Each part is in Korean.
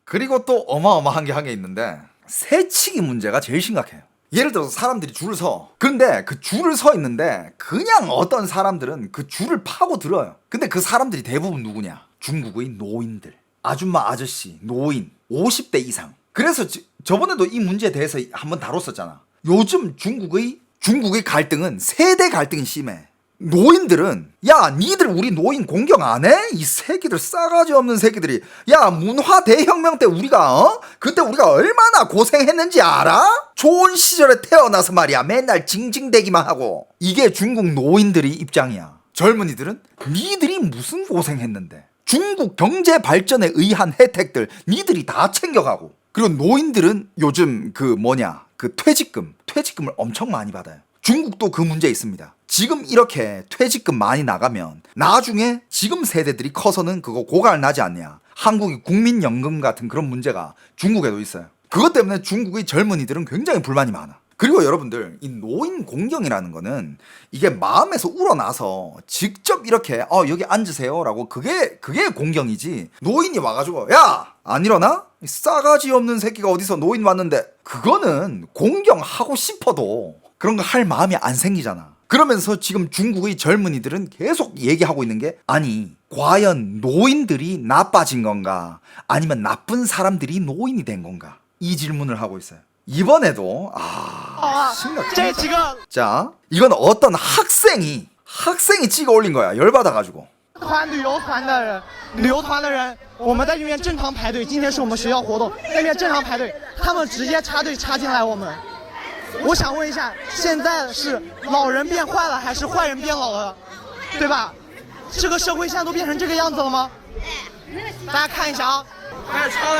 그리고 또 어마어마한 게 한 게 있는데 새치기 문제가 제일 심각해요. 예를 들어서 사람들이 줄을 서. 근데 그 줄을 서 있는데 그냥 어떤 사람들은 그 줄을 파고 들어요. 근데 그 사람들이 대부분 누구냐? 중국의 노인들. 아줌마, 아저씨, 노인, 50대 이상. 그래서 저번에도 이 문제에 대해서 한번 다뤘었잖아. 요즘 중국의 갈등은 세대 갈등이 심해. 노인들은 야 니들 우리 노인 공경 안 해? 이 새끼들 싸가지 없는 새끼들이. 야 문화 대혁명 때 우리가 그때 우리가 얼마나 고생했는지 알아? 좋은 시절에 태어나서 말이야 맨날 징징대기만 하고. 이게 중국 노인들의 입장이야. 젊은이들은 니들이 무슨 고생했는데 중국 경제 발전에 의한 혜택들 니들이 다 챙겨가고. 그리고 노인들은 요즘 그 퇴직금을 엄청 많이 받아요. 중국도 그 문제 있습니다. 지금 이렇게 퇴직금 많이 나가면 나중에 지금 세대들이 커서는 그거 고갈 나지 않냐. 한국의 국민연금 같은 그런 문제가 중국에도 있어요. 그것 때문에 중국의 젊은이들은 굉장히 불만이 많아. 그리고 여러분들 이 노인 공경이라는 거는 이게 마음에서 우러나서 직접 이렇게 여기 앉으세요 라고 그게 공경이지. 노인이 와가지고 야 안 일어나? 이 싸가지 없는 새끼가 어디서 노인 왔는데. 그거는 공경하고 싶어도 그런 거 할 마음이 안 생기잖아. 그러면서 지금 중국의 젊은이들은 계속 얘기하고 있는 게 아니 과연 노인들이 나빠진 건가 아니면 나쁜 사람들이 노인이 된 건가 이 질문을 하고 있어요. 이번에도 심각해. 자 이건 어떤 학생이 찍어 올린 거야. 열받아가지고 旅游团的人，我们在这边正常排队。今天是我们学校活动，那边正常排队，他们直接插队插进来我们。我想问一下，现在是老人变坏了，还是坏人变老了，对吧？这个社会现在都变成这个样子了吗？大家看一下啊。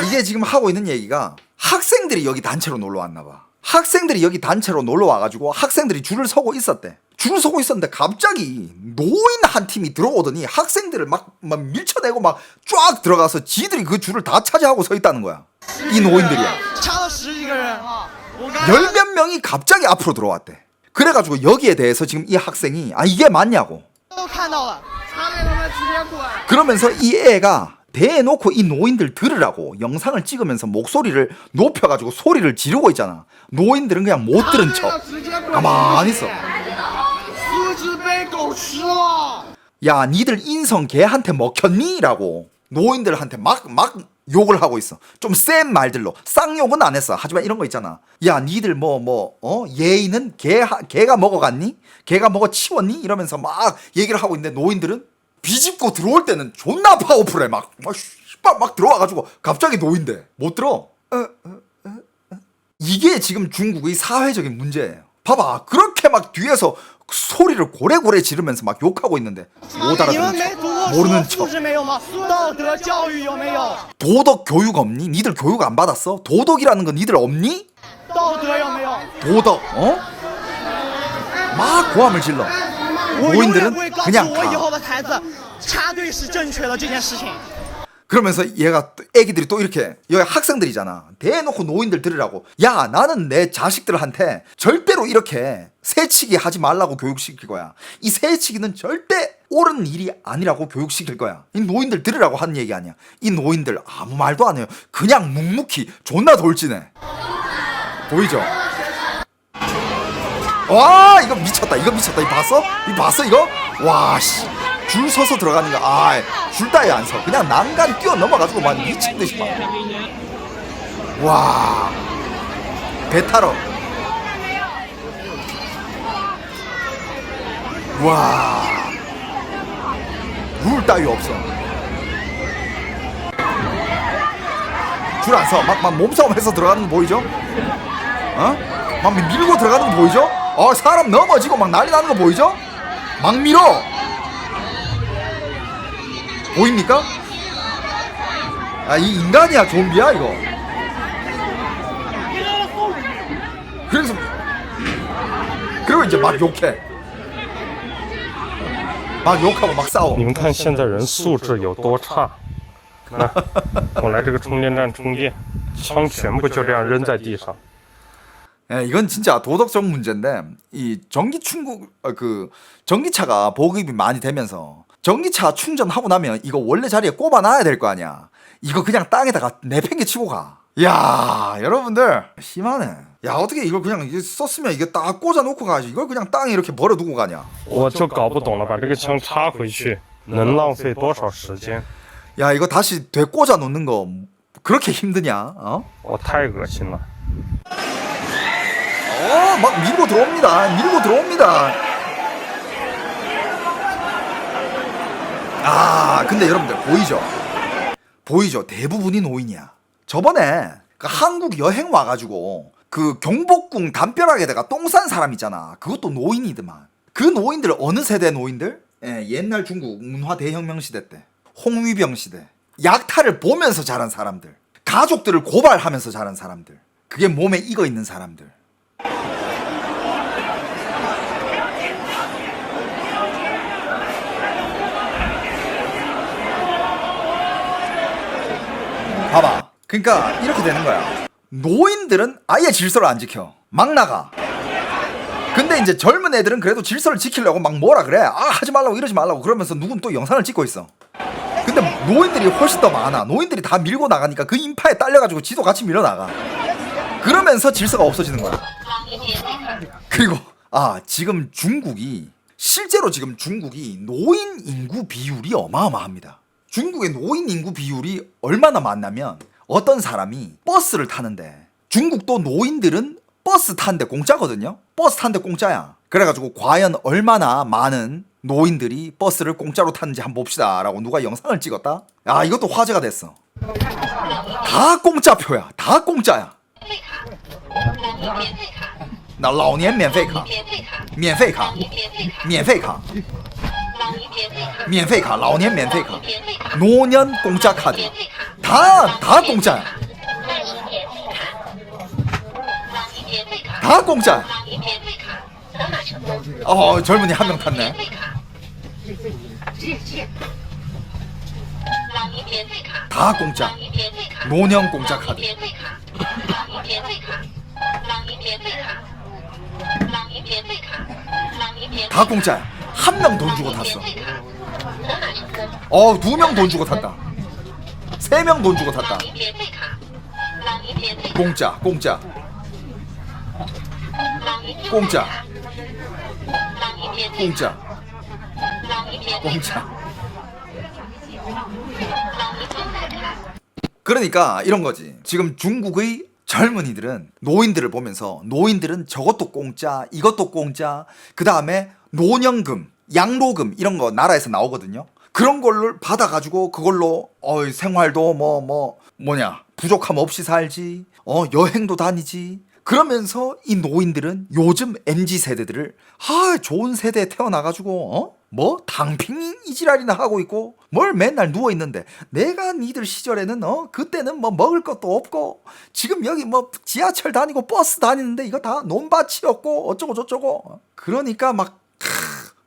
이게 지금 하고 있는 얘기가 학생들이 여기 단체로 놀러 왔나 봐. 학생들이 여기 단체로 놀러 와가지고 학생들이 줄을 서고 있었대. 줄을 서고 있었는데 갑자기 노인 한 팀이 들어오더니 학생들을 막 밀쳐내고 막 쫙 들어가서 지들이 그 줄을 다 차지하고 서 있다는 거야. 이 노인들이야. 10몇 명이 갑자기 앞으로 들어왔대. 그래가지고 여기에 대해서 지금 이 학생이 이게 맞냐고. 그러면서 이 애가 대놓고 이 노인들 들으라고 영상을 찍으면서 목소리를 높여가지고 소리를 지르고 있잖아. 노인들은 그냥 못 들은 척 가만히 있어. 야 니들 인성 걔한테 먹혔니? 라고 노인들한테 막 욕을 하고 있어. 좀 센 말들로. 쌍욕은 안 했어. 하지만 이런 거 있잖아. 야 니들 예의는 걔가 먹어갔니? 걔가 먹어 치웠니? 이러면서 막 얘기를 하고 있는데 노인들은 비집고 들어올 때는 존나 파워풀해. 막 들어와가지고 갑자기 노인데 못 들어. 이게 지금 중국의 사회적인 문제예요. 봐봐 그렇게 막 뒤에서 소리를 고래고래 지르면서 막 욕하고 있는데 못 알아듣는 척 모르는 척. 도덕 교육 없니? 니들 교육 안 받았어? 도덕이라는 건 니들 없니? 도덕 막 고함을 질러. 노인들은 그냥 가. 그러면서 얘가 애기들이 또 이렇게 여기 학생들이잖아. 대놓고 노인들 들으라고. 야 나는 내 자식들한테 절대로 이렇게 새치기 하지 말라고 교육시킬 거야. 이 새치기는 절대 옳은 일이 아니라고 교육시킬 거야. 이 노인들 들으라고 하는 얘기 아니야. 이 노인들 아무 말도 안 해요. 그냥 묵묵히 존나 돌진해. 보이죠? 와 이거 미쳤다. 이거 봤어? 이거? 와 씨. 줄 서서 들어가는 거. 줄 따위 안 서. 그냥 난간 뛰어 넘어가지고 막 미친 듯이 막. 와. 배 타러. 와. 룰 따위 없어. 줄 안 서. 막 몸싸움 해서 들어가는 거 보이죠? 막 밀고 들어가는 거 보이죠? 사람 넘어지고 막 난리 나는 거 보이죠? 막 밀어. 보입니까? 이 인간이야 좀비야 이거. 그래서 그리고 이제 막 욕해. 막 욕하고 막 싸워. 你们看现在人素质有多差？那我来这个充电站充电，枪全部就这样扔在地上。 이건 진짜 도덕적 문제인데 이 전기차가 보급이 많이 되면서 전기차 충전하고 나면 이거 원래 자리에 꼽아놔야 될 거 아니야. 이거 그냥 땅에다가 내팽개치고 가. 야, 여러분들 심하네. 야, 어떻게 이걸 그냥 이게 썼으면 이게 딱 꽂아놓고 가지, 이걸 그냥 땅에 이렇게 버려두고 가냐. 我就搞不懂了，把这个枪插回去能浪费多少时间？ 야, 이거 다시 되 꽂아 놓는 거 그렇게 힘드냐? 我太恶心了。 막 밀고 들어옵니다. 밀고 들어옵니다. 아, 근데 여러분들 보이죠? 보이죠? 대부분이 노인이야. 저번에 그 한국 여행 와가지고 그 경복궁 담벼락에다가 똥 싼 사람 있잖아. 그것도 노인이더만. 그 노인들 어느 세대 노인들? 옛날 중국 문화 대혁명 시대 때, 홍위병 시대, 약탈을 보면서 자란 사람들, 가족들을 고발하면서 자란 사람들, 그게 몸에 익어 있는 사람들. 봐봐. 그러니까 이렇게 되는 거야. 노인들은 아예 질서를 안 지켜. 막 나가. 근데 이제 젊은 애들은 그래도 질서를 지키려고 막 뭐라 그래. 아, 하지 말라고, 이러지 말라고 그러면서 누군 또 영상을 찍고 있어. 근데 노인들이 훨씬 더 많아. 노인들이 다 밀고 나가니까 그 인파에 딸려가지고 지도 같이 밀어나가. 그러면서 질서가 없어지는 거야. 그리고 지금 중국이, 실제로 지금 중국이 노인 인구 비율이 어마어마합니다. 중국의 노인 인구 비율이 얼마나 많냐면, 어떤 사람이 버스를 타는데, 중국도 노인들은 버스 타는데 공짜거든요. 버스 타는데 공짜야. 그래가지고 과연 얼마나 많은 노인들이 버스를 공짜로 타는지 한번 봅시다 라고 누가 영상을 찍었다. 야, 이것도 화제가 됐어. 다 공짜표야. 다 공짜야. 나 老年免费卡免费卡免费卡免费卡 老年免费卡 노년 공짜 카드. 다 공짜야. 다 공짜야. 젊은이 한 명 탔네. 다 공짜. 노년 공짜 카드. 다 공짜야. 한 명 돈 주고 탔어. 2명 돈 주고 탔다. 3명 돈 주고 탔다. 공짜, 공짜. 공짜. 공짜. 공짜. 그러니까 이런 거지. 지금 중국의 젊은이들은 노인들을 보면서, 노인들은 저것도 공짜, 이것도 공짜, 그 다음에 노년금, 양로금 이런 거 나라에서 나오거든요. 그런 걸로 받아가지고 그걸로 생활도 뭐냐 부족함 없이 살지, 여행도 다니지. 그러면서 이 노인들은 요즘 MZ 세대들을 좋은 세대에 태어나가지고 당핑 이지랄이나 하고 있고, 뭘 맨날 누워있는데, 내가 니들 시절에는 그때는 뭐 먹을 것도 없고, 지금 여기 뭐 지하철 다니고 버스 다니는데 이거 다 논밭이었고 어쩌고 저쩌고. 그러니까 막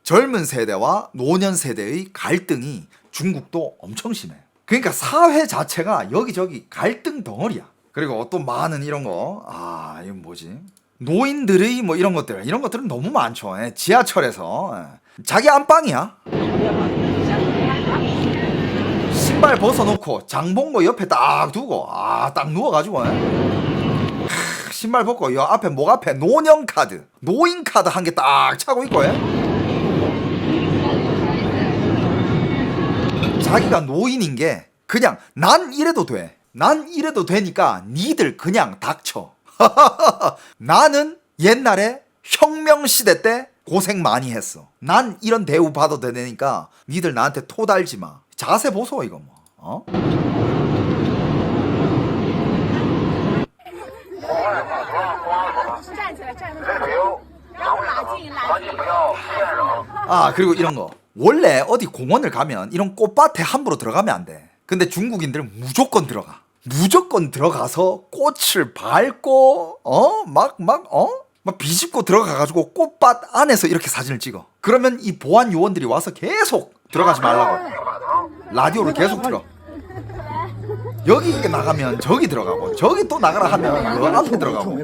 젊은 세대와 노년 세대의 갈등이 중국도 엄청 심해. 그러니까 사회 자체가 여기저기 갈등 덩어리야. 그리고 또 많은 이런 거, 이건 뭐지? 노인들의 뭐 이런 것들은 너무 많죠. 지하철에서 자기 안방이야. 신발 벗어놓고 장본거 옆에 딱 두고 딱 누워가지고 신발 벗고 요 앞에 목 앞에 노년 카드, 노인 카드 한 개 딱 차고 있고 자기가 노인인 게 그냥 난 이래도 돼. 난 이래도 되니까 니들 그냥 닥쳐. 나는 옛날에 혁명시대 때 고생 많이 했어. 난 이런 대우 받아도 되니까 니들 나한테 토 달지 마. 자세 보소 이거 뭐. 그리고 이런 거. 원래 어디 공원을 가면 이런 꽃밭에 함부로 들어가면 안 돼. 근데 중국인들은 무조건 들어가. 무조건 들어가서 꽃을 밟고 막 비집고 들어가가지고 꽃밭 안에서 이렇게 사진을 찍어. 그러면 이 보안 요원들이 와서 계속 들어가지 말라고 라디오를 계속 틀어. 여기 나가면 저기 들어가고, 저기 또 나가라 하면 그 앞에 들어가고.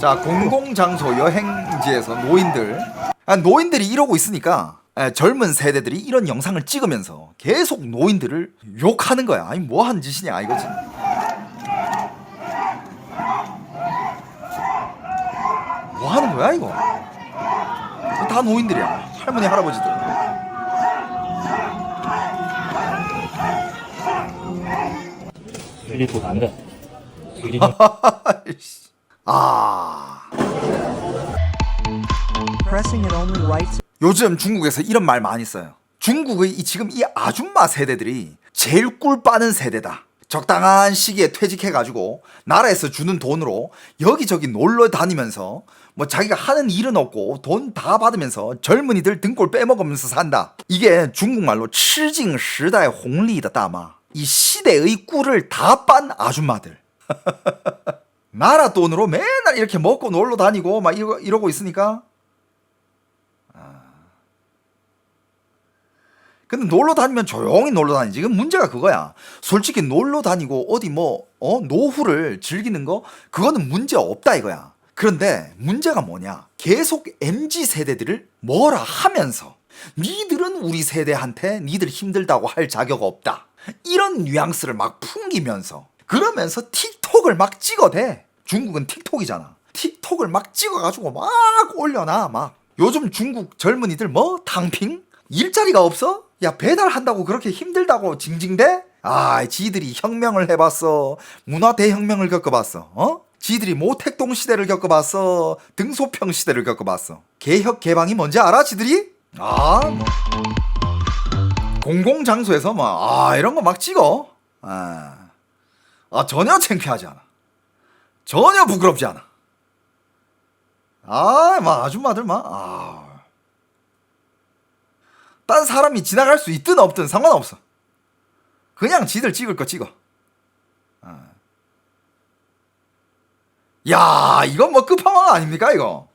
자, 공공장소 여행지에서 노인들이 이러고 있으니까 젊은 세대들이 이런 영상을 찍으면서 계속 노인들을 욕하는 거야. 아니 뭐 하는 짓이냐 이거지. 뭐 하는 거야 이거. 다 노인들이야. 할머니 할아버지들. 아. 요즘 중국에서 이런 말 많이 써요. 중국의 지금 이 아줌마 세대들이 제일 꿀 빠는 세대다. 적당한 시기에 퇴직해가지고 나라에서 주는 돈으로 여기저기 놀러 다니면서 뭐 자기가 하는 일은 없고 돈 다 받으면서 젊은이들 등골 빼먹으면서 산다. 이게 중국말로 吃尽时代红利的大妈. 이 시대의 꿀을 다 빤 아줌마들. 나라 돈으로 맨날 이렇게 먹고 놀러 다니고 막 이러고 있으니까. 근데 놀러 다니면 조용히 놀러 다니지. 지금 문제가 그거야. 솔직히 놀러 다니고 어디 노후를 즐기는 거 그거는 문제 없다 이거야. 그런데 문제가 뭐냐? 계속 MZ 세대들을 뭐라 하면서 니들은 우리 세대한테 니들 힘들다고 할 자격 없다. 이런 뉘앙스를 막 풍기면서 그러면서 틱톡을 막 찍어대. 중국은 틱톡이잖아. 틱톡을 막 찍어가지고 막 올려놔 막. 요즘 중국 젊은이들 뭐 탕핑? 일자리가 없어? 야 배달한다고 그렇게 힘들다고 징징대? 아 지들이 혁명을 해봤어. 문화 대혁명을 겪어봤어. 지들이 모택동 시대를 겪어봤어. 등소평 시대를 겪어봤어. 개혁 개방이 뭔지 알아 지들이? 공공장소에서 이런 거 막 찍어. 전혀 창피하지 않아. 전혀 부끄럽지 않아. 아줌마들 딴 사람이 지나갈 수 있든 없든 상관없어. 그냥 지들 찍을 거 찍어. 야, 이건 뭐 끝판왕 아닙니까 이거?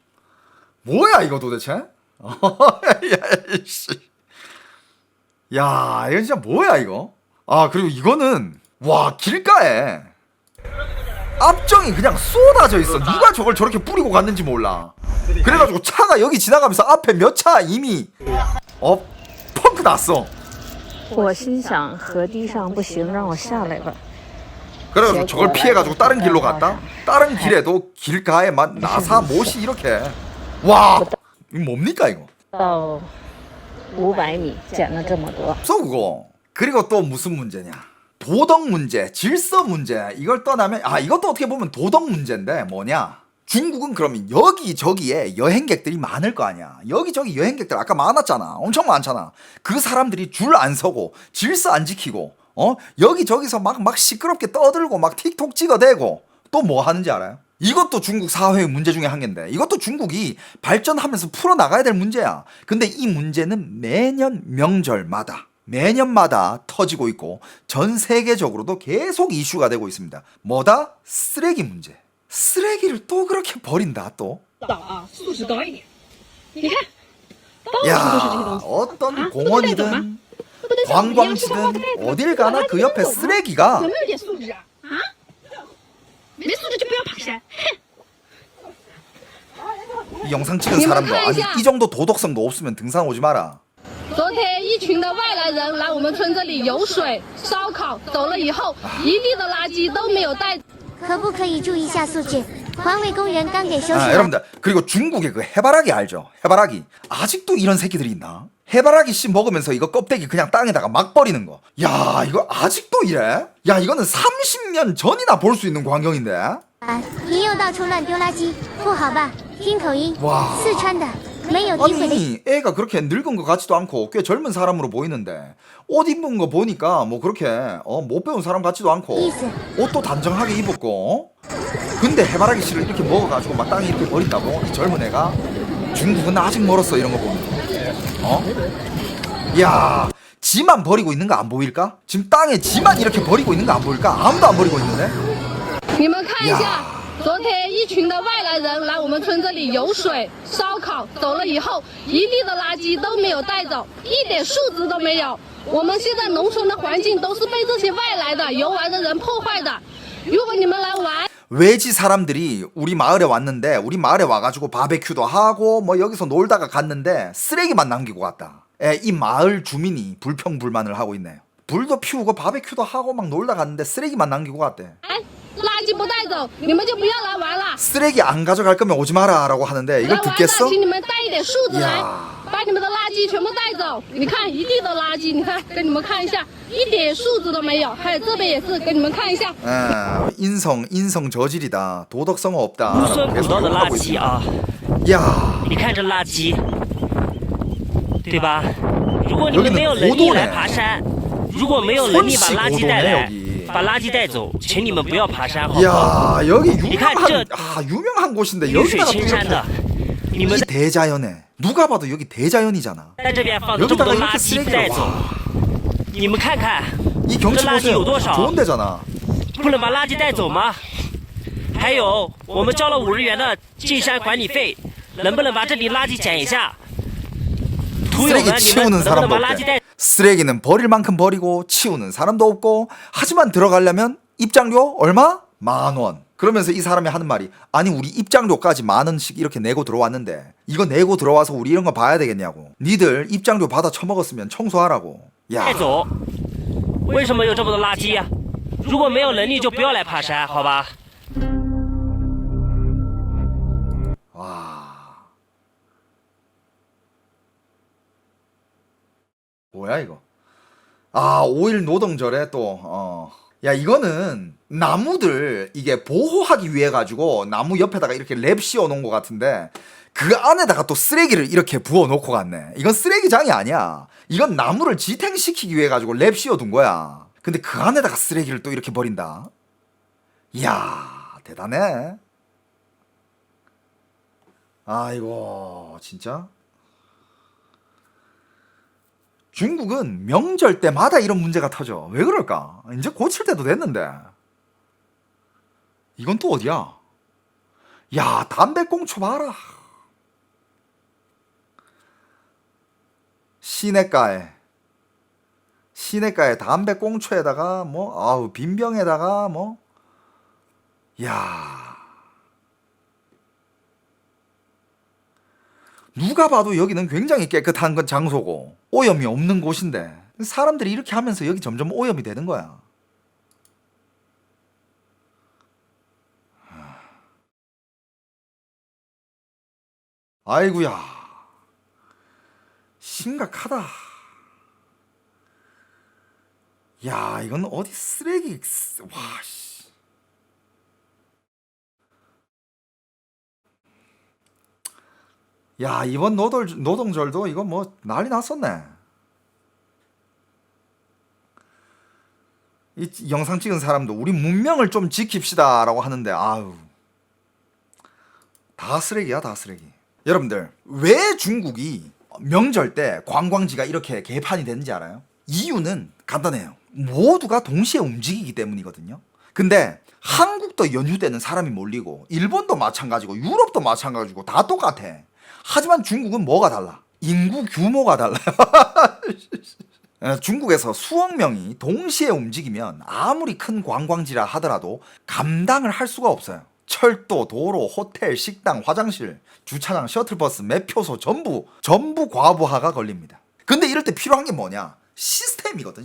뭐야 이거 도대체? 야, 이거 진짜 뭐야 이거? 그리고 이거는 와 길가에 앞정이 그냥 쏟아져 있어. 누가 저걸 저렇게 뿌리고 갔는지 몰라. 그래가지고 차가 여기 지나가면서 앞에 몇 차 이미 펑크 났어. 我心想河堤上不行，让我下来吧。 그래가지고 저걸 피해가지고 다른 길로 갔다. 다른 길에도 길가에 막 나사 못이 이렇게. 와, 이거 뭡니까 이거? 到500米捡了这么多。 없어 그거. 그리고 또 무슨 문제냐? 도덕 문제, 질서 문제. 이걸 떠나면 이것도 어떻게 보면 도덕 문제인데 뭐냐? 중국은 그러면 여기저기에 여행객들이 많을 거 아니야. 여기저기 여행객들 아까 많았잖아. 엄청 많잖아. 그 사람들이 줄 안 서고 질서 안 지키고 여기저기서 막 시끄럽게 떠들고 막 틱톡 찍어대고 또 뭐 하는지 알아요? 이것도 중국 사회의 문제 중에 한 개인데 이것도 중국이 발전하면서 풀어나가야 될 문제야. 근데 이 문제는 매년 매년마다 터지고 있고 전 세계적으로도 계속 이슈가 되고 있습니다. 뭐다? 쓰레기 문제. 쓰레기를 또 그렇게 버린다 또. 야, 어떤 공원이든 관광지든 어딜 가나 그 옆에 쓰레기가. 이 영상 찍은 사람도 아니 이 정도 도덕성도 없으면 등산 오지 마라. 昨天一群的外来人来我们村这里游水、烧烤，走了以后，一地的垃圾都没有带。 可不可以注意一下素质？环卫工人刚给收拾完。 여러분들 그리고 중국의 그 해바라기 알죠? 해바라기 아직도 이런 새끼들이 있나? 해바라기 씨 먹으면서 이거 껍데기 그냥 땅에다가 막 버리는 거. 야 이거 아직도 이래? 야 이거는 30년 전이나 볼 수 있는 광경인데. 您又到处乱丢垃圾，不好吧？听口音，哇四川的，没有诋毁的。 아니 애가 그렇게 늙은 것 같지도 않고 꽤 젊은 사람으로 보이는데 옷 입은 거 보니까 뭐 그렇게 못 배운 사람 같지도 않고 옷도 단정하게 입었고. 근데 해바라기 씨를 이렇게 먹어가지고 막 땅에 이렇게 버린다고? 이 젊은 애가? 중국은 아직 멀었어 이런 거 보면. 야 지만 버리고 있는 거 안 보일까? 지금 땅에 지만 이렇게 버리고 있는 거 안 보일까? 아무도 안 버리고 있는데? 你们看一下，昨天一群的外来人来我们村这里游水、烧烤，走了以后，一地的垃圾都没有带走，一点素质都没有。我们现在农村的环境都是被这些外来的游玩的人破坏的。如果你们来玩， 외지 사람들이 우리 마을에 왔는데 우리 마을에 와가지고 바베큐도 하고 뭐 여기서 놀다가 갔는데 쓰레기만 남기고 갔다. 예, 이 마을 주민이 불평불만을 하고 있네요. 불도 피우고 바베큐도 하고 막 놀다 갔는데 쓰레기만 남기고 갔대. 哎，垃圾不带走，你们就不要来玩了。 쓰레기 안 가져갈 거면 오지 마라 라고 하는데 来 이걸 玩的， 듣겠어? 请你们带一点树子来 야 ，把你们的垃圾全部带走。你看一地的垃圾，你看，给你们看一下，一点树子都没有。还有这边也是，给你们看一下。 인성 저질이다. 도덕성 없다. 乌孙 계속 古道的垃 욕하고 圾 있습니다. 啊， 야, 你看这垃圾，对吧？如果你们 여기는 没有能力 고도네 来爬山，如果没有能力把 손씨 垃圾 고도네 带来， 여기. 把垃圾带走，请你们不要爬山，好不好？ 야, 여기 니가 유명한 곳인데 雨水 여기다가 또 青山 이렇게 的，你们 이 대자연에 누가 봐도 여기 대자연이잖아. 在这边放这么多 여기다가 垃 이렇게 圾不 쓰레기를 带走， 와. 你们看看， 이 경치 그垃圾 보세요. 有多少？ 좋은 데잖아. 不能把垃圾带走吗？还有，我们交了5日元的进山管理费，能不能把这里垃圾捡一下？土友 쓰레기 们，你们 치우는 能不能 사람도 把垃圾 없대. 带？ 쓰레기는 버릴 만큼 버리고 치우는 사람도 없고 하지만 들어가려면 입장료 얼마? 10,000원. 그러면서 이 사람이 하는 말이 아니 우리 입장료까지 10,000원씩 이렇게 내고 들어왔는데 이거 내고 들어와서 우리 이런 거 봐야 되겠냐고. 니들 입장료 받아 처먹었으면 청소하라고. 야, 带走？为什么有这么多垃圾呀、如果没有能力，就不要来爬山，好吧？ 와, 뭐야 이거? 아, 5일 노동절에 또 야, 이거는 나무들 이게 보호하기 위해 가지고 나무 옆에다가 이렇게 랩 씌워 놓은 것 같은데 그 안에다가 또 쓰레기를 이렇게 부어 놓고 갔네. 이건 쓰레기장이 아니야. 이건 나무를 지탱시키기 위해 가지고 랩 씌워 둔 거야. 근데 그 안에다가 쓰레기를 또 이렇게 버린다. 이야, 대단해. 아이고, 진짜. 중국은 명절 때마다 이런 문제가 터져. 왜 그럴까? 이제 고칠 때도 됐는데. 이건 또 어디야? 야, 담배꽁초 봐라. 시내가에 담배꽁초에다가 뭐 아우 빈병에다가 뭐 야. 누가 봐도 여기는 굉장히 깨끗한 건 장소고 오염이 없는 곳인데 사람들이 이렇게 하면서 여기 점점 오염이 되는 거야. 아이고야, 심각하다. 야, 이건 어디 쓰레기 와 씨. 야, 이번 노동절도 이거 뭐 난리 났었네. 이 영상 찍은 사람도 우리 문명을 좀 지킵시다 라고 하는데 아유, 다 쓰레기야, 다 쓰레기. 여러분들, 왜 중국이 명절 때 관광지가 이렇게 개판이 되는지 알아요? 이유는 간단해요. 모두가 동시에 움직이기 때문이거든요. 근데 한국도 연휴 때는 사람이 몰리고 일본도 마찬가지고 유럽도 마찬가지고 다 똑같아. 하지만 중국은 뭐가 달라? 인구 규모가 달라요. 중국에서 수억 명이 동시에 움직이면 아무리 큰 관광지라 하더라도 감당을 할 수가 없어요. 철도, 도로, 호텔, 식당, 화장실, 주차장, 셔틀버스, 매표소 전부 과부하가 걸립니다. 근데 이럴 때 필요한 게 뭐냐? 시스템이거든.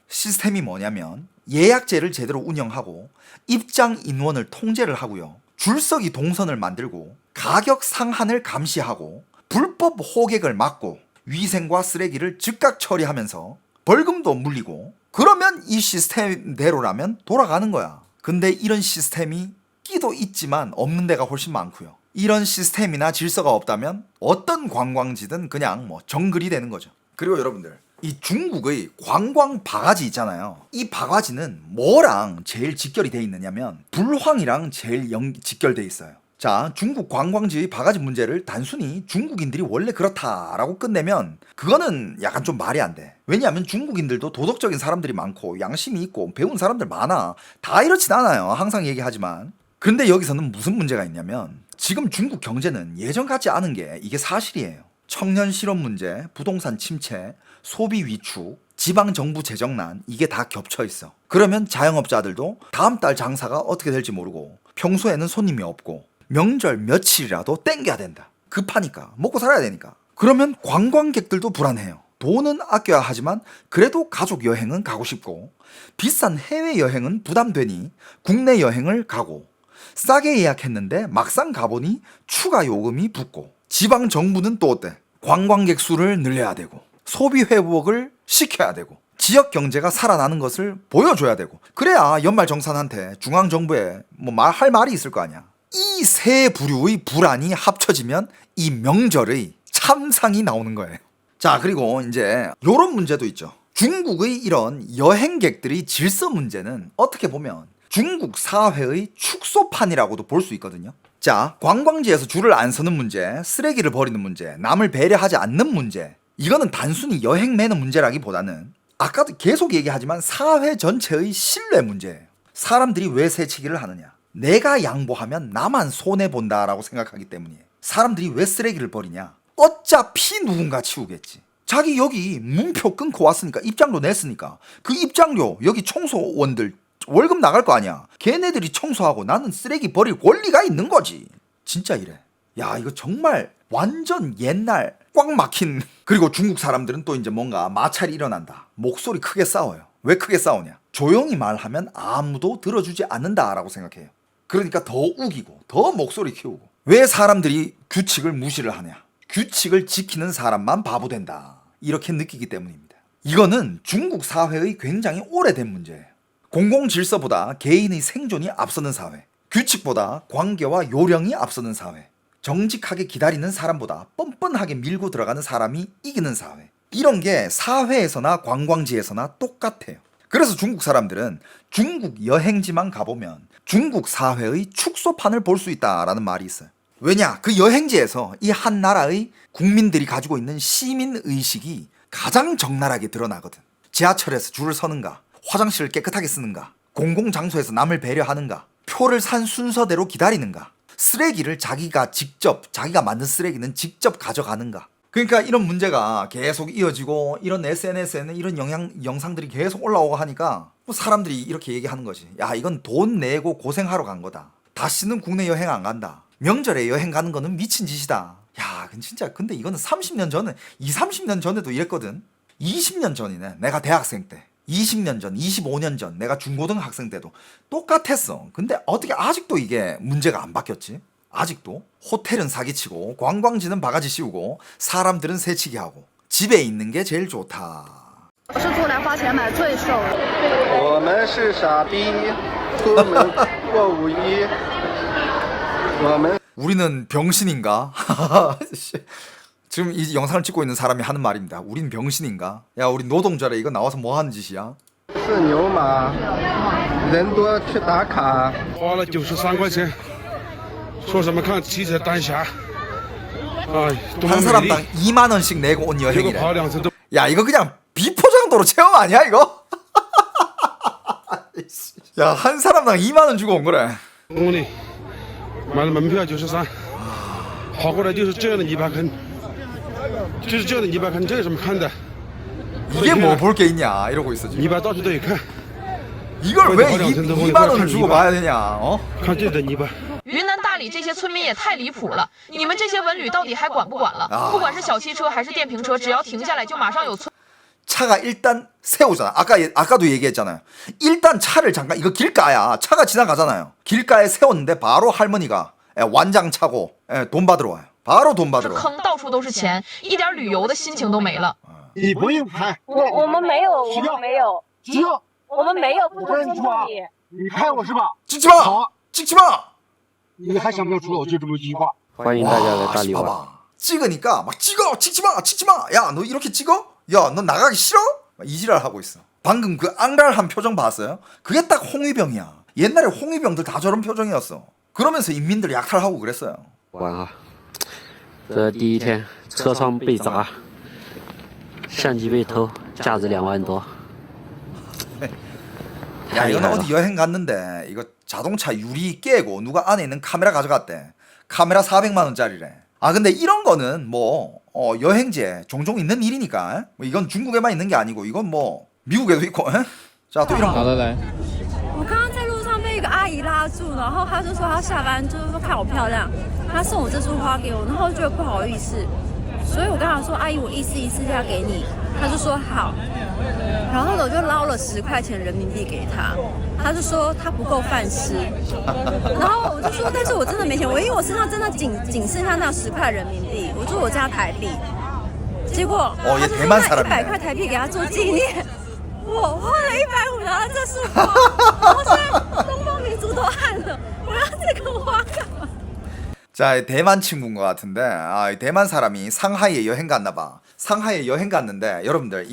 시스템이 뭐냐면 예약제를 제대로 운영하고 입장 인원을 통제를 하고요. 줄서기 동선을 만들고 가격 상한을 감시하고 불법 호객을 막고 위생과 쓰레기를 즉각 처리하면서 벌금도 물리고 그러면 이 시스템대로라면 돌아가는 거야. 근데 이런 시스템이 끼도 있지만 없는 데가 훨씬 많고요. 이런 시스템이나 질서가 없다면 어떤 관광지든 그냥 뭐 정글이 되는 거죠. 그리고 여러분들, 이 중국의 관광 바가지 있잖아요. 이 바가지는 뭐랑 제일 직결이 돼 있느냐면 불황이랑 제일 직결돼 있어요. 자, 중국 관광지의 바가지 문제를 단순히 중국인들이 원래 그렇다라고 끝내면 그거는 약간 좀 말이 안 돼. 왜냐하면 중국인들도 도덕적인 사람들이 많고 양심이 있고 배운 사람들 많아. 다 이렇진 않아요. 항상 얘기하지만. 근데 여기서는 무슨 문제가 있냐면 지금 중국 경제는 예전 같지 않은 게 이게 사실이에요. 청년 실업 문제, 부동산 침체, 소비 위축, 지방정부 재정난 이게 다 겹쳐 있어. 그러면 자영업자들도 다음 달 장사가 어떻게 될지 모르고 평소에는 손님이 없고 명절 며칠이라도 땡겨야 된다. 급하니까 먹고 살아야 되니까. 그러면 관광객들도 불안해요. 돈은 아껴야 하지만 그래도 가족 여행은 가고 싶고 비싼 해외 여행은 부담되니 국내 여행을 가고 싸게 예약했는데 막상 가보니 추가 요금이 붙고 지방 정부는 또 어때? 관광객 수를 늘려야 되고 소비 회복을 시켜야 되고 지역 경제가 살아나는 것을 보여줘야 되고 그래야 연말정산한테 중앙정부에 뭐 할 말이 있을 거 아니야. 이 세 부류의 불안이 합쳐지면 이 명절의 참상이 나오는 거예요. 자, 그리고 이제 요런 문제도 있죠. 중국의 이런 여행객들의 질서 문제는 어떻게 보면 중국 사회의 축소판이라고도 볼 수 있거든요. 자, 관광지에서 줄을 안 서는 문제, 쓰레기를 버리는 문제, 남을 배려하지 않는 문제, 이거는 단순히 여행 매너 문제라기보다는 아까도 계속 얘기하지만 사회 전체의 신뢰 문제예요. 사람들이 왜 새치기를 하느냐? 내가 양보하면 나만 손해본다라고 생각하기 때문이에요. 사람들이 왜 쓰레기를 버리냐? 어차피 누군가 치우겠지. 자기 여기 문표 끊고 왔으니까 입장료 냈으니까 그 입장료 여기 청소원들 월급 나갈 거 아니야. 걔네들이 청소하고 나는 쓰레기 버릴 권리가 있는 거지. 진짜 이래. 야, 이거 정말 완전 옛날 꽉 막힌. 그리고 중국 사람들은 또 이제 뭔가 마찰이 일어난다. 목소리 크게 싸워요. 왜 크게 싸우냐? 조용히 말하면 아무도 들어주지 않는다라고 생각해요. 그러니까 더 우기고 더 목소리 키우고. 왜 사람들이 규칙을 무시를 하냐? 규칙을 지키는 사람만 바보 된다. 이렇게 느끼기 때문입니다. 이거는 중국 사회의 굉장히 오래된 문제예요. 공공질서보다 개인의 생존이 앞서는 사회, 규칙보다 관계와 요령이 앞서는 사회, 정직하게 기다리는 사람보다 뻔뻔하게 밀고 들어가는 사람이 이기는 사회. 이런 게 사회에서나 관광지에서나 똑같아요. 그래서 중국 사람들은 중국 여행지만 가보면 중국 사회의 축소판을 볼 수 있다라는 말이 있어요. 왜냐? 그 여행지에서 이 한 나라의 국민들이 가지고 있는 시민의식이 가장 적나라하게 드러나거든. 지하철에서 줄을 서는가? 화장실을 깨끗하게 쓰는가? 공공장소에서 남을 배려하는가? 표를 산 순서대로 기다리는가? 쓰레기를 자기가 만든 쓰레기는 직접 가져가는가? 그러니까 이런 문제가 계속 이어지고 이런 SNS에는 이런 영상들이 계속 올라오고 하니까 뭐 사람들이 이렇게 얘기하는 거지. 야, 이건 돈 내고 고생하러 간 거다. 다시는 국내 여행 안 간다. 명절에 여행 가는 거는 미친 짓이다. 야, 근데 이거는 30년 전에, 30년 전에도 이랬거든. 20년 전이네. 내가 대학생 때. 20년 전, 25년 전, 내가 중고등학생 때도 똑같았어. 근데 어떻게 아직도 이게 문제가 안 바뀌었지? 아직도? 호텔은 사기치고, 관광지는 바가지 씌우고, 사람들은 새치기 하고, 집에 있는 게 제일 좋다. 我是出来花钱买罪受。我们是傻逼，出门过五一。我们 우리는 병신인가? 지금 이 영상을 찍고 있는 사람이 하는 말입니다. 우린 병신인가? 야, 우리 노동절에 이거 나와서 뭐 하는 짓이야? 是牛马，人多去打卡。花了93块钱，说什么看汽车单侠，哎，多么 한 美丽！ 사람당 2만 원씩 내고 온 结果 여행이래. 跑2次都 야, 이거 그냥 비포장도로 체험 아니야, 이거? 야, 한 사람당 2만 원 주고 온 거래. 公里，买了门票93，跑过来就是这样的泥巴坑，就是这样的泥巴坑，这有什么看的？ 이게 뭐 볼 게 있냐 이러고 있어 泥 지금. 巴到处都有看， 이걸 왜 2만 원을 주고 봐야 되냐? 어? 看这里的泥巴。 云南大理这些村民也太离谱了！你们这些文旅到底还管不管了？不管是小汽车还是电瓶车，只要停下来就马上有村。 차가 일단 세우잖아. 아까도 얘기했잖아요. 일단 차를 잠깐, 이거 길가야. 차가 지나가잖아요. 길가에 세웠는데 바로 할머니가 완장 차고 돈 받으러 와요. 바로 돈 这 받으러 와요. 坑到处都是钱，一点旅游的心情都没了。你不用拍，我们没有，我们没有，只要我们没有，不我跟你说啊，你拍我是吧？ 찍지 마! 찍지 마! 你还想不想出来？我就这么一句话。欢迎大家来大理玩。 봐봐. 찍으니까 막 찍어! 찍지 마! 찍지 마! 야, 너 이렇게 찍어? 야, 너 나가기 싫어? 이지랄 하고 있어. 방금 그 앙랄한 표정 봤어요? 그게 딱 홍위병이야. 옛날에 홍위병들 다 저런 표정이었어. 그러면서 인민들 약탈하고 그랬어요. 玩啊！这第一天，车窗被砸，相机被偷，价值2万多。 야, 이거는 어디 여행 갔는데 이거 자동차 유리 깨고 누가 안에 있는 카메라 가져갔대. 카메라 400만 원짜리래. 아, 근데 이런 거는 뭐 여행지에 종종 있는 일이니까. 뭐 이건 중국에만 있는 게 아니고 이건 뭐 미국에도 있고. 자, 또 이런 거. 好的，来。我刚刚在路上被一个阿姨拉家住，然后他就说他下班就是说看我漂亮，他送我这束花给我，然后我觉得不好意思，所以我跟他说阿姨我意思意思要给你，他就说好，然后呢我就捞了10块钱人民币给他，他就说他不够饭吃，然后我就说但是我真的没钱，因为我身上真的仅剩下那10块人民币，我说我加台币，结果他就说那100块台币给他做纪念。我花了150拿了这束花，然后现在东方民族都暗了，我要这个花干嘛？ 자, 대만 친구인 것 같은데 대만 사람이 상하이에 여행 갔나 봐. 상하이에 여행 갔는데 여러분들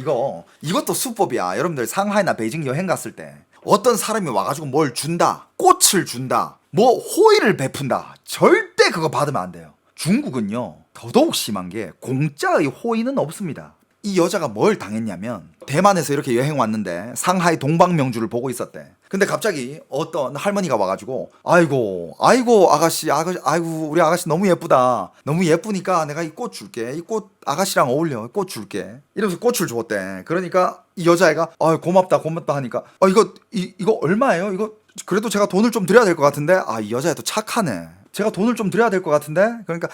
이것도 수법이야. 여러분들 상하이나 베이징 여행 갔을 때 어떤 사람이 와가지고 뭘 준다, 꽃을 준다, 뭐 호의를 베푼다, 절대 그거 받으면 안 돼요. 중국은요 더더욱 심한 게 공짜의 호의는 없습니다. 이 여자가 뭘 당했냐면 대만에서 이렇게 여행 왔는데 상하이 동방명주를 보고 있었대. 근데 갑자기 어떤 할머니가 와가지고 아이고 아가씨 아이고 우리 아가씨 너무 예쁘다. 너무 예쁘니까 내가 이 꽃 줄게. 이 꽃 아가씨랑 어울려. 꽃 줄게. 이러면서 꽃을 줬대. 그러니까 이 여자애가 고맙다 하니까 이거 얼마예요? 이거 그래도 제가 돈을 좀 드려야 될 것 같은데 이 여자애도 착하네. 제가 돈을 좀 드려야 될 것 같은데 그러니까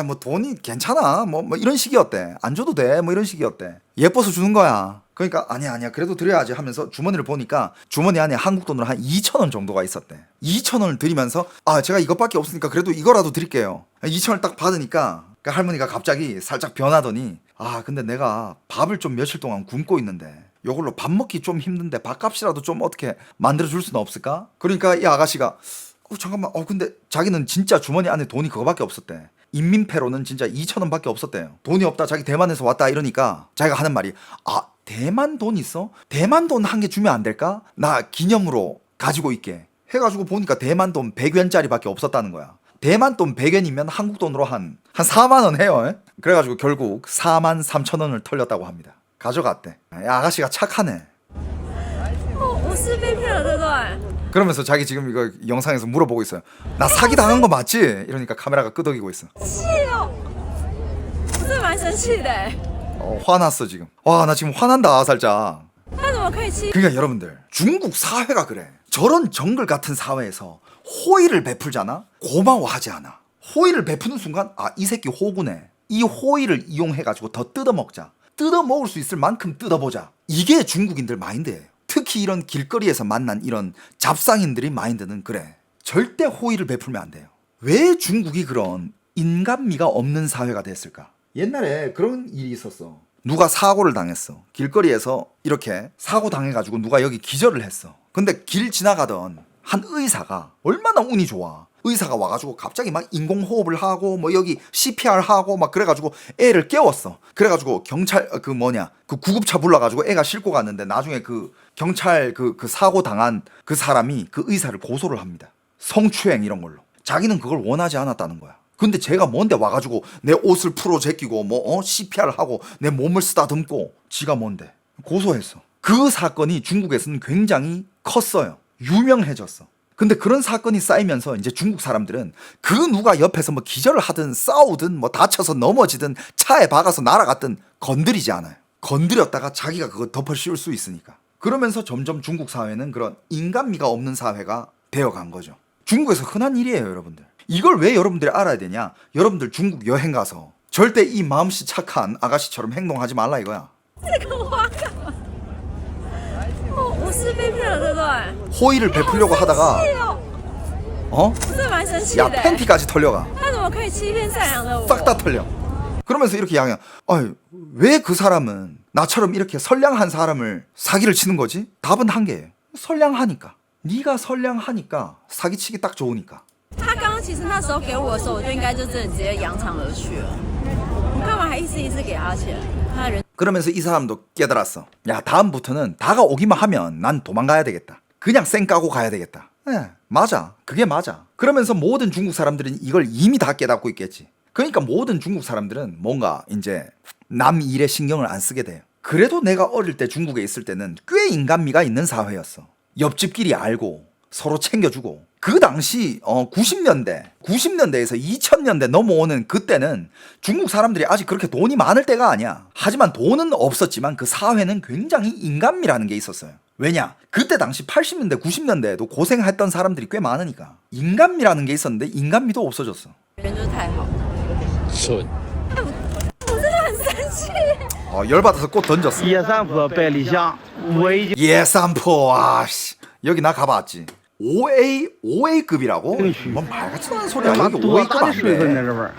뭐 돈이 괜찮아 뭐 이런 식이었대. 안 줘도 돼 뭐 이런 식이었대. 예뻐서 주는 거야. 그러니까 아니야 그래도 드려야지 하면서 주머니를 보니까 주머니 안에 한국 돈으로 한 2,000원 정도가 있었대. 2,000원을 드리면서 제가 이것밖에 없으니까 그래도 이거라도 드릴게요. 2,000원을 딱 받으니까 그 할머니가 갑자기 살짝 변하더니 근데 내가 밥을 좀 며칠 동안 굶고 있는데 요걸로 밥 먹기 좀 힘든데 밥값이라도 좀 어떻게 만들어 줄 수는 없을까? 그러니까 이 아가씨가 잠깐만 근데 자기는 진짜 주머니 안에 돈이 그거밖에 없었대. 인민폐로는 진짜 2,000원밖에 없었대요. 돈이 없다 자기 대만에서 왔다 이러니까 자기가 하는 말이 대만 돈 있어? 대만 돈 한 개 주면 안 될까? 나 기념으로 가지고 있게 해가지고 보니까 대만 돈 100元짜리밖에 없었다는 거야. 대만 돈 100元이면 한국 돈으로 한 4만 원 해요. 그래가지고 결국 43,000원을 털렸다고 합니다. 가져갔대. 아가씨가 착하네. 我是被骗了对不对？ 그러면서 자기 지금 이거 영상에서 물어보고 있어요. 나 사기 당한 거 맞지? 이러니까 카메라가 끄덕이고 있어. 是哦，我是蛮生气的。 화났어 지금. 와 나 지금 화난다 살짝. 他怎么可以欺？ 그러니까 여러분들 중국 사회가 그래. 저런 정글 같은 사회에서 호의를 베풀잖아? 고마워하지 않아. 호의를 베푸는 순간 이 새끼 호구네. 이 호의를 이용해가지고 더 뜯어먹자. 뜯어먹을 수 있을 만큼 뜯어보자. 이게 중국인들 마인드예요. 특히 이런 길거리에서 만난 이런 잡상인들의 마인드는 그래. 절대 호의를 베풀면 안 돼요. 왜 중국이 그런 인간미가 없는 사회가 됐을까? 옛날에 그런 일이 있었어. 누가 사고를 당했어. 길거리에서 이렇게 사고 당해가지고 누가 여기 기절을 했어. 근데 길 지나가던 한 의사가 얼마나 운이 좋아. 의사가 와가지고 갑자기 막 인공호흡을 하고 뭐 여기 CPR 하고 막 그래가지고 애를 깨웠어. 그래가지고 경찰 그 구급차 불러가지고 애가 싣고 갔는데 나중에 그 경찰 그 사고 당한 그 사람이 그 의사를 고소를 합니다. 성추행 이런 걸로. 자기는 그걸 원하지 않았다는 거야. 근데 제가 뭔데 와가지고 내 옷을 풀어 제끼고 CPR 하고 내 몸을 쓰다듬고 지가 뭔데 고소했어. 그 사건이 중국에서는 굉장히 컸어요. 유명해졌어. 근데 그런 사건이 쌓이면서 이제 중국 사람들은 그 누가 옆에서 뭐 기절을 하든 싸우든 뭐 다쳐서 넘어지든 차에 박아서 날아갔든 건드리지 않아요. 건드렸다가 자기가 그거 덮어 씌울 수 있으니까. 그러면서 점점 중국 사회는 그런 인간미가 없는 사회가 되어간 거죠. 중국에서 흔한 일이에요, 여러분들. 이걸 왜 여러분들이 알아야 되냐? 여러분들 중국 여행 가서 절대 이 마음씨 착한 아가씨처럼 행동하지 말라 이거야. 호의를 베풀려고 하다가 야 팬티까지 털려가. 싹 다 털려. 그러면서 이렇게 양양. 왜 그 사람은 나처럼 이렇게 선량한 사람을 사기를 치는 거지? 답은 한 개예요. 선량하니까. 네가 선량하니까 사기치기 딱 좋으니까. 他刚刚其实那时候给我的时候，我就应该就真的直接扬长而去了。我干嘛还一直给他钱？他人。 그러면서 이 사람도 깨달았어. 야 다음부터는 다가오기만 하면 난 도망가야 되겠다. 그냥 쌩 까고 가야 되겠다. 맞아. 그게 맞아. 그러면서 모든 중국 사람들은 이걸 이미 다 깨닫고 있겠지. 그러니까 모든 중국 사람들은 뭔가 이제 남 일에 신경을 안 쓰게 돼요. 그래도 내가 어릴 때 중국에 있을 때는 꽤 인간미가 있는 사회였어. 옆집끼리 알고 서로 챙겨주고. 그 당시 90년대에서 2000년대 넘어오는 그때는 중국 사람들이 아직 그렇게 돈이 많을 때가 아니야. 하지만 돈은 없었지만 그 사회는 굉장히 인간미라는 게 있었어요. 왜냐? 그때 당시 80년대, 90년대에도 고생했던 사람들이 꽤 많으니까. 인간미라는 게 있었는데 인간미도 없어졌어. 人就是太好。蠢。我真的很生气。 열받아서 꽃 던졌어. 예산포百里香 5A 예산포 아씨 여기 나 가봤지. 5A급이라고? 뭔 말같지도 않은 소리야. 여기 5A급 아닌데.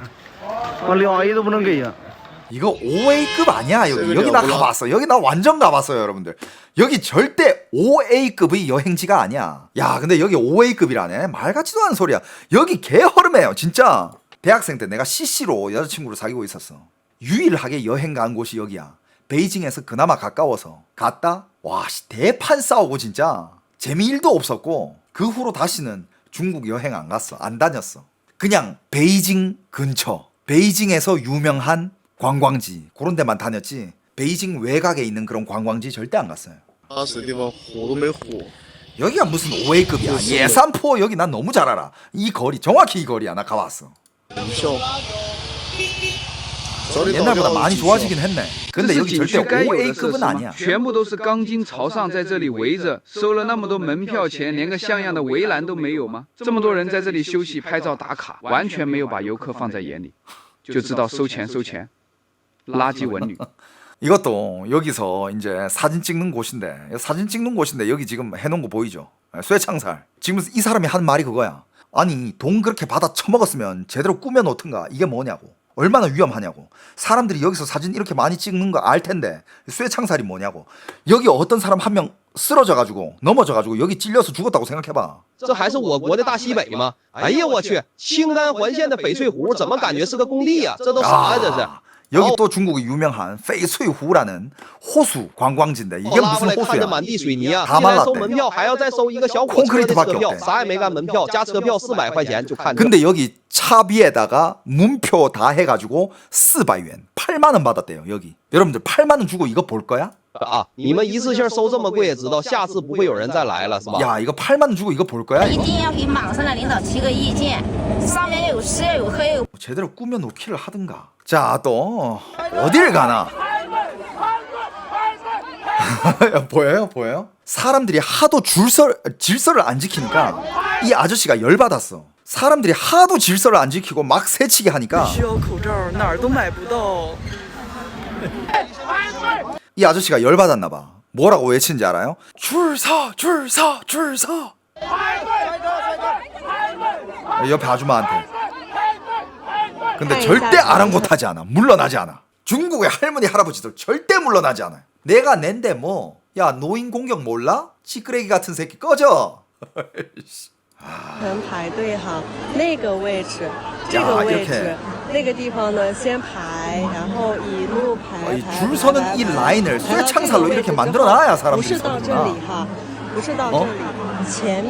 我2A都不能给呀。 이거 5A급 아니야. 여기 나 가봤어. 여기 나 완전 가봤어요 여러분들. 여기 절대 5A급의 여행지가 아니야. 야 근데 여기 5A급이라네. 말같지도 않은 소리야. 여기 개허름해요 진짜. 대학생 때 내가 CC로 여자친구를 사귀고 있었어. 유일하게 여행 간 곳이 여기야. 베이징에서 그나마 가까워서 갔다. 와 대판 싸우고 진짜 재미 1도 없었고 그 후로 다시는 중국 여행 안 갔어. 안 다녔어. 그냥 베이징 근처 베이징에서 유명한 관광지 그런 데만 다녔지 베이징 외곽에 있는 그런 관광지 절대 안 갔어요. 여기가 무슨 5A급이야. 예산포 여기 난 너무 잘 알아. 이 거리 정확히 이 거리야. 나 가봤어. 옛날보다 많이 좋아지긴 했네. 근데 여기 절대 5A급은 아니야. 全部都是钢筋朝上在这里围着，收了那么多门票钱，连个像样的围栏都没有吗？这么多人在这里休息、拍照、打卡，完全没有把游客放在眼里，就知道收钱收钱，垃圾文旅。 이것도 여기서 이제 사진 찍는 곳인데 여기 지금 해놓은 거 보이죠? 쇠창살. 지금 이 사람이 하는 말이 그거야. 아니 돈 그렇게 받아 처먹었으면 제대로 꾸며놓든가. 이게 뭐냐고. 얼마나 위험하냐고. 사람들이 여기서 사진 이렇게 많이 찍는 거 알 텐데 쇠창살이 뭐냐고. 여기 어떤 사람 한 명 쓰러져가지고 넘어져가지고 여기 찔려서 죽었다고 생각해봐. 这还是我国的大西北吗？哎呀我去，青甘环线的翡翠湖怎么感觉是个工地呀？这都啥呀这是？ 여기 또 중국의 유명한翡翠湖라는 호수 관광지인데 이게 무슨 호수야? 다 말랐대. 콘크리트밖에 없대. 근데 여기 차비에다가 문표 다 해가지고 400元 8만 원 받았대요. 여기 여러분들 8만 원 주고 이거 볼 거야? 啊！你们一次性收这么贵，知道下次不会有人再来了，是吧？ 야, 이거 8만 원 주고 이거 볼 거야? 一定要给网上的领导提个意见，上面有吃有喝有。 제대로 꾸며 놓기를 하든가. 자, 또 어딜 가나? 보여요? 사람들이 하도 질서를 안 지키니까 이 아저씨가 열받았어. 사람들이 하도 질서를 안 지키고 막 새치기 하니까 이 아저씨가 열받았나 봐. 뭐라고 외치는지 알아요? 줄 서! 옆에 아줌마한테. 근데 절대 아랑곳하지 않아. 물러나지 않아. 중국의 할머니 할아버지들 절대 물러나지 않아요. 내가 낸데 뭐. 야 노인 공격 몰라? 찌끄레기 같은 새끼 꺼져. 人排队哈，那个位置，这个位置，那个地方呢，先排，然后一路排。 줄 서는 이 라인을 쇠창살로 이렇게 만들어놔야 사람들이 不是到这里哈，不是到这里，前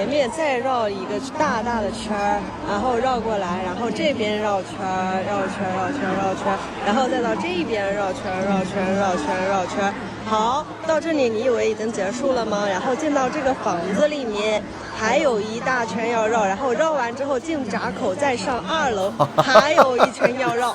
面再绕一个大的圈儿，然后绕过来，然后这边绕圈，然后再到这边绕圈。好，到这里你以为已经结束了吗？然后进到这个房子里面。 还有一大圈要绕，然后绕完之后进闸口再上2楼，还有一圈要绕。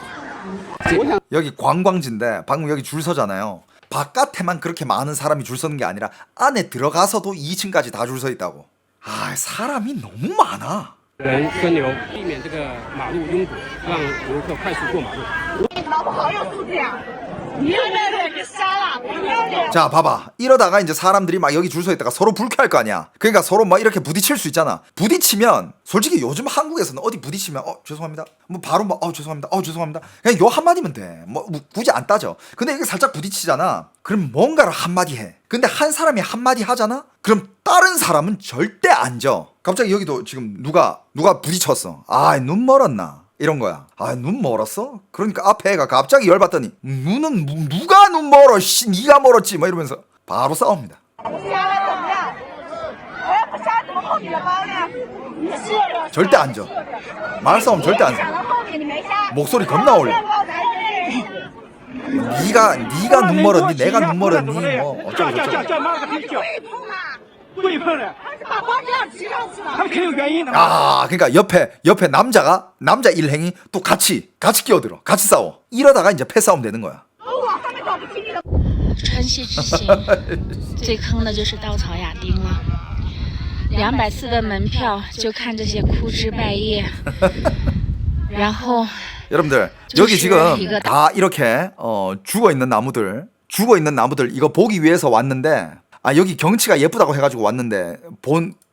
여기 관광지인데 방금 여기 줄 서잖아요. 바깥에만 그렇게 많은 사람이 줄 서는 게 아니라 안에 들어가서도 2층까지 다 줄 서 있다고. 아 사람이 너무 많아. 人分流，避免这个马路拥堵，让游客快速过马路。老婆好有素质呀！你要脸的，你杀了！你要脸！ 자 봐봐 이러다가 이제 사람들이 막 여기 줄 서 있다가 서로 불쾌할 거 아니야. 그러니까 서로 막 이렇게 부딪힐 수 있잖아. 부딪히면 솔직히 요즘 한국에서는 어디 부딪히면 죄송합니다 뭐 바로 막 죄송합니다 그냥 요 한마디면 돼. 뭐 굳이 안 따져. 근데 이게 살짝 부딪히잖아. 그럼 뭔가를 한마디 해. 근데 한 사람이 한마디 하잖아. 그럼 다른 사람은 절대 안 져. 갑자기 여기도 지금 누가 부딪혔어. 아 눈 멀었나 이런 거야. 아 눈 멀었어? 그러니까 앞에 애가 갑자기 열받더니 눈은 누가 눈 멀어? 씨 니가 멀었지 뭐 이러면서 바로 싸웁니다. 절대 안 져. 말싸움 절대 안 져. 목소리 겁나 올려. 네가 눈 멀었니? 내가 눈 멀었니? 뭐 어쩌고 저쩌고. 아, 그러니까 옆에 남자 일행이 또 같이 끼어들어. 같이 싸워. 이러다가 이제 패싸움 되는 거야. 川西之行最坑的就是稻草亚丁了，240的门票就看这些枯枝败叶，然后 여러분들 여기 지금 다 이렇게 죽어 있는 나무들 이거 보기 위해서 왔는데 여기 경치가 예쁘다고 해가지고 왔는데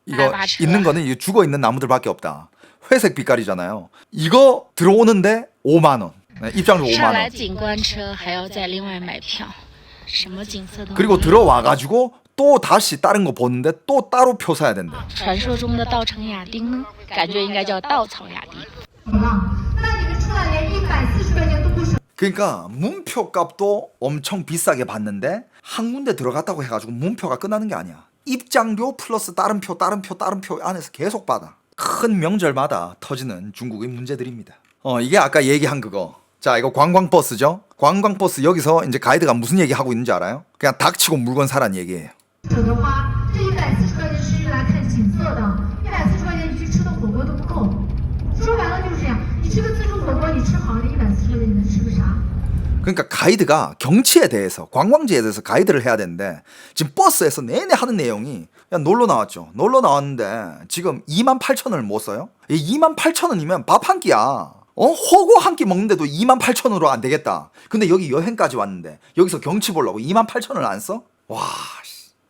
이거 있는 거는 이게 죽어 있는 나무들밖에 없다. 회색 빛깔이잖아요. 이거 들어오는데 5만 원. 네, 입장료 5만 원. 그리고 들어와 가지고 또 다시 다른 거 보는데 또 따로 표 사야 된다. 传说中的稻城亚丁呢，感觉应该叫稻草亚丁。 그러니까 문표 값도 엄청 비싸게 받는데 한 군데 들어갔다고 해가지고 문표가 끝나는 게 아니야. 입장료 플러스 다른 표 안에서 계속 받아. 큰 명절마다 터지는 중국의 문제들입니다. 이게 아까 얘기한 그거. 자, 이거 관광버스죠? 관광버스 여기서 이제 가이드가 무슨 얘기 하고 있는지 알아요? 그냥 닥치고 물건 사란 얘기예요. 说白了就是这样，你吃个自助火锅，你吃好了140块钱，你能吃个啥？ 그러니까 가이드가 경치에 대해서 관광지에 대해서 가이드를 해야 되는데 지금 버스에서 내내 하는 내용이 야 놀러 나왔죠. 놀러 나왔는데 지금 28,000원을 못 써요? 28,000원이면 밥 한 끼야. 호구 한 끼 먹는데도 28,000원으로 안 되겠다. 근데 여기 여행까지 왔는데 여기서 경치 보려고 28,000원을 안 써? 와,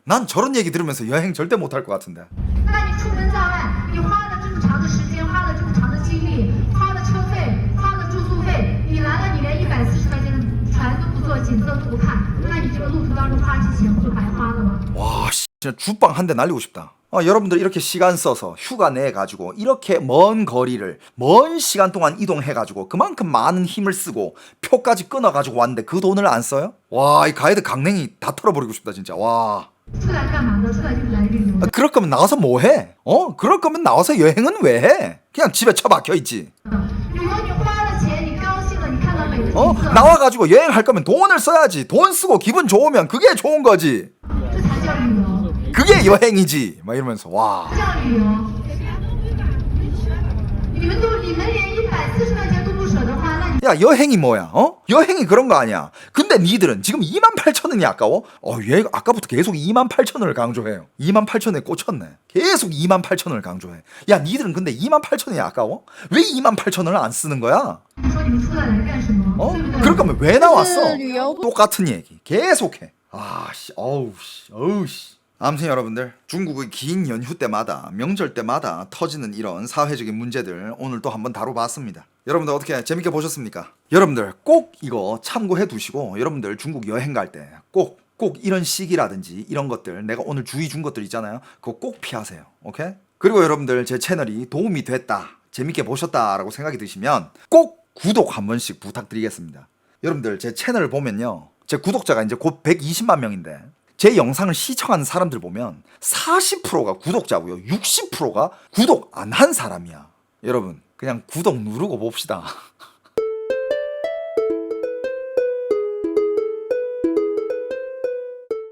난 저런 얘기 들으면서 여행 절대 못 할 것 같은데. 那你出门在外，你花了这么长的时间，花了这么长的精力，花了车费，花了住宿费，你来了，你连140块钱的船都不坐，景色都不看，那你这个路途当中花这钱不就白花了吗？ 와, 진짜 주빵 한 대 날리고 싶다. 여러분들 이렇게 시간 써서 휴가 내가지고 이렇게 먼 거리를 먼 시간 동안 이동해가지고 그만큼 많은 힘을 쓰고 표까지 끊어가지고 왔는데 그 돈을 안 써요? 와, 이 가이드 강냉이 다 털어버리고 싶다 진짜. 와. 出来干嘛的？出来就是来旅游。 그럴 거면 나와서 뭐 해? 그럴 거면 나와서 여행은 왜 해? 그냥 집에 처박혀 있지. 旅游你花了钱，你高兴了，你看到美的景色。 나와가지고 여행할 거면 돈을 써야지. 돈 쓰고 기분 좋으면 그게 좋은 거지. 这才叫旅游。 그게 여행이지. 막 이러면서 와. 叫旅游。你们连140块钱都不舍得花，那你 야, 여행이 뭐야? 여행이 그런 거 아니야. 근데 니들은 지금 28,000원이 아까워? 얘 아까부터 계속 28,000원을 강조해요. 28,000원에 꽂혔네. 계속 28,000원을 강조해. 야, 니들은 근데 28,000원이 아까워? 왜 28,000원을 안 쓰는 거야? 你说你们出来干什么？ 그럴 거면 왜 나왔어? 똑같은 얘기 계속해. 어우씨. 아무튼 여러분들, 중국의 긴 연휴 때마다 명절 때마다 터지는 이런 사회적인 문제들 오늘 또 한번 다뤄봤습니다. 여러분들 어떻게 재밌게 보셨습니까? 여러분들 꼭 이거 참고해 두시고 여러분들 중국 여행 갈 때 꼭 이런 시기라든지 이런 것들 내가 오늘 주의 준 것들 있잖아요. 그거 꼭 피하세요. 오케이? 그리고 여러분들 제 채널이 도움이 됐다, 재밌게 보셨다라고 생각이 드시면 꼭 구독 한 번씩 부탁드리겠습니다. 여러분들 제 채널을 보면요, 제 구독자가 이제 곧 120만 명인데 제 영상을 시청하는 사람들 보면 40%가 구독자고요. 60%가 구독 안 한 사람이야. 여러분, 그냥 구독 누르고 봅시다.